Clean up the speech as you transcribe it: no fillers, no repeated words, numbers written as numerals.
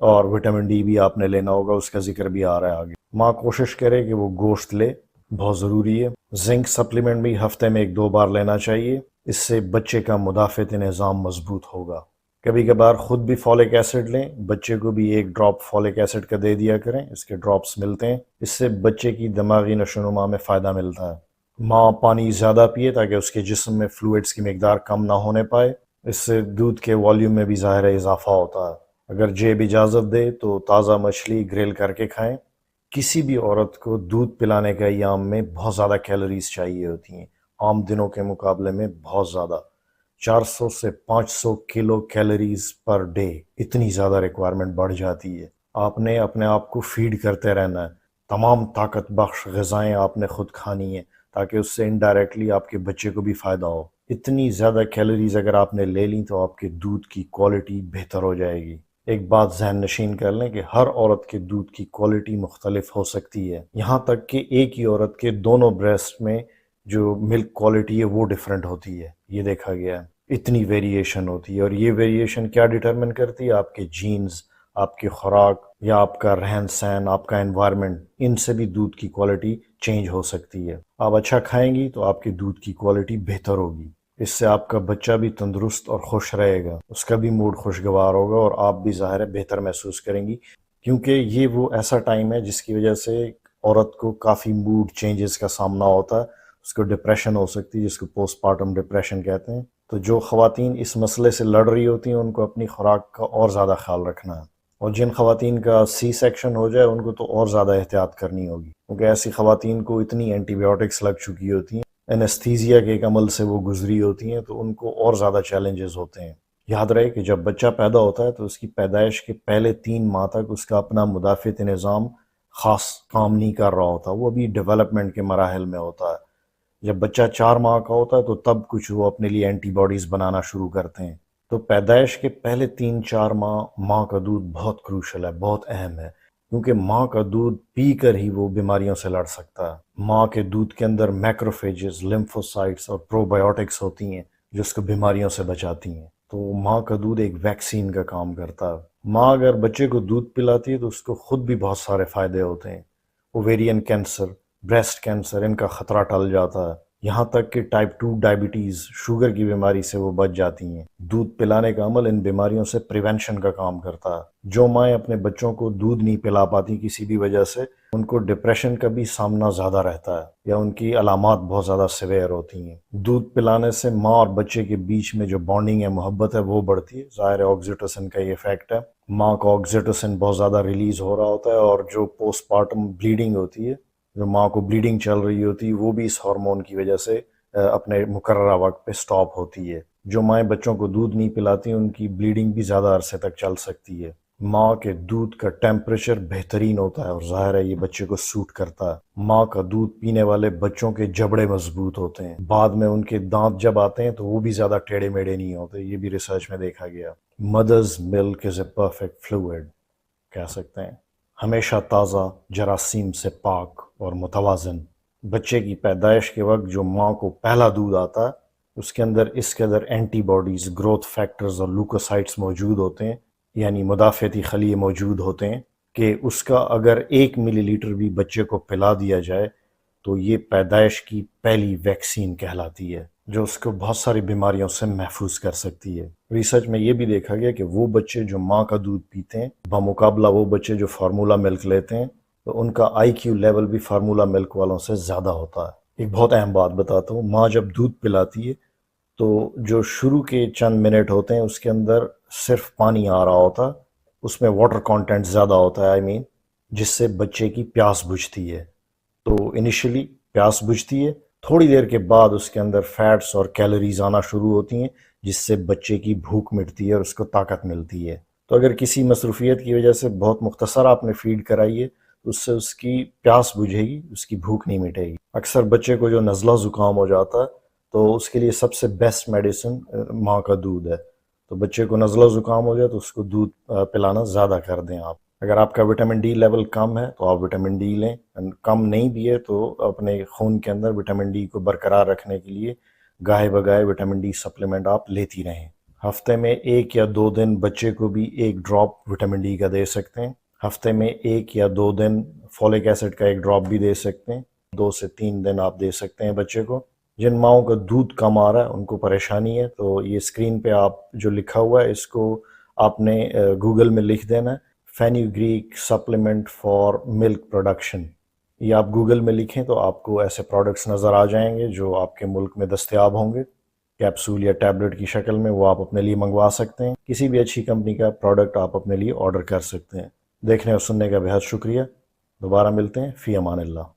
اور vitamin D بھی آپ نے لینا ہوگا، اس کا ذکر بھی آ رہا ہے آگے۔ ماں کوشش کرے کہ وہ گوشت لے، بہت ضروری ہے۔ زنک سپلیمنٹ بھی ہفتے میں 1-2 بار لینا چاہیے، اس سے بچے کا مدافعتی نظام مضبوط ہوگا۔ کبھی کبھار خود بھی فولک ایسڈ لیں، بچے کو بھی 1 ڈراپ فولک ایسڈ کا دے دیا کریں، اس کے ڈراپس ملتے ہیں، اس سے بچے کی دماغی نشو و نما میں فائدہ ملتا ہے۔ ماں پانی زیادہ پیے تاکہ اس کے جسم میں فلوئڈز کی مقدار کم نہ ہونے پائے، اس سے دودھ کے والیوم میں بھی ظاہر اضافہ ہوتا ہے۔ اگر جیب اجازت دے تو تازہ مچھلی گریل کر کے کھائیں۔ کسی بھی عورت کو دودھ پلانے کا ایام میں بہت زیادہ کیلوریز چاہیے ہوتی ہیں، عام دنوں کے مقابلے میں بہت زیادہ، 400 سے 500 کلو کیلوریز پر ڈے، اتنی زیادہ ریکوائرمنٹ بڑھ جاتی ہے۔ آپ نے اپنے آپ کو فیڈ کرتے رہنا ہے، تمام طاقت بخش غذائیں آپ نے خود کھانی ہیں تاکہ اس سے انڈائریکٹلی آپ کے بچے کو بھی فائدہ ہو۔ اتنی زیادہ کیلوریز اگر آپ نے لے لیں تو آپ کے دودھ کی کوالٹی بہتر ہو جائے گی۔ ایک بات ذہن نشین کر لیں کہ ہر عورت کے دودھ کی کوالٹی مختلف ہو سکتی ہے، یہاں تک کہ ایک ہی عورت کے دونوں بریسٹ میں جو ملک کوالٹی ہے وہ ڈیفرنٹ ہوتی ہے، یہ دیکھا گیا ہے۔ اتنی ویریشن ہوتی ہے، اور یہ ویریشن کیا ڈیٹرمن کرتی ہے؟ آپ کے جینز، آپ کی خوراک، یا آپ کا رہن سہن، آپ کا انوائرمنٹ، ان سے بھی دودھ کی کوالٹی چینج ہو سکتی ہے۔ آپ اچھا کھائیں گی تو آپ کے دودھ کی کوالٹی بہتر ہوگی، اس سے آپ کا بچہ بھی تندرست اور خوش رہے گا، اس کا بھی موڈ خوشگوار ہوگا، اور آپ بھی ظاہر ہے بہتر محسوس کریں گی، کیونکہ یہ وہ ایسا ٹائم ہے جس کی وجہ سے عورت کو کافی موڈ چینجز کا سامنا ہوتا ہے، اس کو ڈپریشن ہو سکتی ہے، جس کو پوسٹ پارٹم ڈپریشن کہتے ہیں۔ تو جو خواتین اس مسئلے سے لڑ رہی ہوتی ہیں ان کو اپنی خوراک کا اور زیادہ خیال رکھنا ہے، اور جن خواتین کا سی سیکشن ہو جائے ان کو تو اور زیادہ احتیاط کرنی ہوگی، کیونکہ ایسی خواتین کو اتنی اینٹی بایوٹکس لگ چکی ہوتی ہیں، انستھیزیا کے ایک عمل سے وہ گزری ہوتی ہیں، تو ان کو اور زیادہ چیلنجز ہوتے ہیں۔ یاد رہے کہ جب بچہ پیدا ہوتا ہے تو اس کی پیدائش کے پہلے 3 ماہ تک اس کا اپنا مدافعتی نظام خاص کام نہیں کر رہا ہوتا، وہ ابھی ڈیولپمنٹ کے مراحل میں ہوتا ہے۔ جب بچہ 4 ماہ کا ہوتا ہے تو تب کچھ وہ اپنے لیے اینٹی باڈیز بنانا شروع کرتے ہیں۔ تو پیدائش کے پہلے 3-4 ماہ ماں کا دودھ بہت کروشل ہے، بہت اہم ہے، کیونکہ ماں کا دودھ پی کر ہی وہ بیماریوں سے لڑ سکتا ہے۔ ماں کے دودھ کے اندر میکروفیجز، لیمفوسائٹس اور پروبایوٹکس ہوتی ہیں جو اس کو بیماریوں سے بچاتی ہیں۔ تو ماں کا دودھ ایک ویکسین کا کام کرتا ہے۔ ماں اگر بچے کو دودھ پلاتی ہے تو اس کو خود بھی بہت سارے فائدے ہوتے ہیں، اوویرین کینسر، بریسٹ کینسر، ان کا خطرہ ٹل جاتا ہے، یہاں تک کہ ٹائپ 2 ڈائبٹیز، شوگر کی بیماری سے وہ بچ جاتی ہیں۔ دودھ پلانے کا عمل ان بیماریوں سے پریونشن کا کام کرتا ہے۔ جو مائیں اپنے بچوں کو دودھ نہیں پلا پاتی کسی بھی وجہ سے، ان کو ڈپریشن کا بھی سامنا زیادہ رہتا ہے، یا ان کی علامات بہت زیادہ سیویئر ہوتی ہیں۔ دودھ پلانے سے ماں اور بچے کے بیچ میں جو بانڈنگ ہے، محبت ہے، وہ بڑھتی ہے، ظاہر ہے آکسیٹوسن کا یہ افیکٹ ہے، ماں کو آکسیٹوسن بہت زیادہ ریلیز ہو رہا ہوتا ہے، اور جو پوسٹ پارٹم بلیڈنگ ہوتی ہے، جو ماں کو بلیڈنگ چل رہی ہوتی ہے، وہ بھی اس ہارمون کی وجہ سے اپنے مقررہ وقت پہ سٹاپ ہوتی ہے۔ جو مائیں بچوں کو دودھ نہیں پلاتی ان کی بلیڈنگ بھی زیادہ عرصے تک چل سکتی ہے۔ ماں کے دودھ کا ٹیمپریچر بہترین ہوتا ہے، اور ظاہر ہے یہ بچے کو سوٹ کرتا ہے۔ ماں کا دودھ پینے والے بچوں کے جبڑے مضبوط ہوتے ہیں، بعد میں ان کے دانت جب آتے ہیں تو وہ بھی زیادہ ٹیڑھے میڑھے نہیں ہوتے، یہ بھی ریسرچ میں دیکھا گیا۔ Mothers milk is a perfect fluid, کہہ سکتے ہیں، ہمیشہ تازہ، جراثیم سے پاک اور متوازن۔ بچے کی پیدائش کے وقت جو ماں کو پہلا دودھ آتا ہے اس کے اندر اس قدر اینٹی باڈیز، گروتھ فیکٹرز اور لوکوسائٹس موجود ہوتے ہیں، یعنی مدافعتی خلیے موجود ہوتے ہیں، کہ اس کا اگر 1 ملی لیٹر بھی بچے کو پلا دیا جائے تو یہ پیدائش کی پہلی ویکسین کہلاتی ہے، جو اس کو بہت ساری بیماریوں سے محفوظ کر سکتی ہے۔ ریسرچ میں یہ بھی دیکھا گیا کہ وہ بچے جو ماں کا دودھ پیتے ہیں بمقابلہ وہ بچے جو فارمولا ملک لیتے ہیں، تو ان کا آئی کیو لیول بھی فارمولا ملک والوں سے زیادہ ہوتا ہے۔ ایک بہت اہم بات بتاتا ہوں، ماں جب دودھ پلاتی ہے تو جو شروع کے چند منٹ ہوتے ہیں اس کے اندر صرف پانی آ رہا ہوتا، اس میں واٹر کانٹینٹ زیادہ ہوتا ہے، جس سے بچے کی پیاس بجھتی ہے۔ تو انیشلی پیاس بجھتی ہے، تھوڑی دیر کے بعد اس کے اندر فیٹس اور کیلوریز آنا شروع ہوتی ہیں، جس سے بچے کی بھوک مٹتی ہے اور اس کو طاقت ملتی ہے۔ تو اگر کسی مصروفیت کی وجہ سے بہت مختصر آپ نے فیڈ کرائی ہے تو اس سے اس کی پیاس بجھے گی، اس کی بھوک نہیں مٹے گی۔ اکثر بچے کو جو نزلہ زکام ہو جاتا ہے تو اس کے لیے سب سے بیسٹ میڈیسن ماں کا دودھ ہے۔ تو بچے کو نزلہ زکام ہو جائے تو اس کو دودھ پلانا زیادہ کر دیں آپ۔ اگر آپ کا وٹامن ڈی لیول کم ہے تو آپ وٹامن ڈی لیں، کم نہیں بھی ہے تو اپنے خون کے اندر وٹامن ڈی کو برقرار رکھنے کے لیے گاہے بگاہے وٹامن ڈی سپلیمنٹ آپ لیتی رہیں۔ ہفتے میں 1 یا 2 دن بچے کو بھی 1 ڈراپ وٹامن ڈی کا دے سکتے ہیں. ہفتے میں 1 یا 2 دن فولک ایسڈ کا 1 ڈراپ بھی دے سکتے ہیں. 2 سے 3 دن آپ دے سکتے ہیں بچے کو. جن ماؤں کا دودھ کم آ رہا ہے ان کو پریشانی ہے تو یہ اسکرین پہ آپ جو لکھا ہوا ہے اس کو آپ نے گوگل میں لکھ دینا ہے فینیگریک سپلیمنٹ فار ملک پروڈکشن. یہ آپ گوگل میں لکھیں تو آپ کو ایسے پروڈکٹس نظر آ جائیں گے جو آپ کے ملک میں دستیاب ہوں گے کیپسول یا ٹیبلٹ کی شکل میں. وہ آپ اپنے لیے منگوا سکتے ہیں. کسی بھی اچھی کمپنی کا پروڈکٹ آپ اپنے لیے آرڈر کر سکتے ہیں. دیکھنے اور سننے کا بہت شکریہ. دوبارہ ملتے ہیں. فی امان اللہ.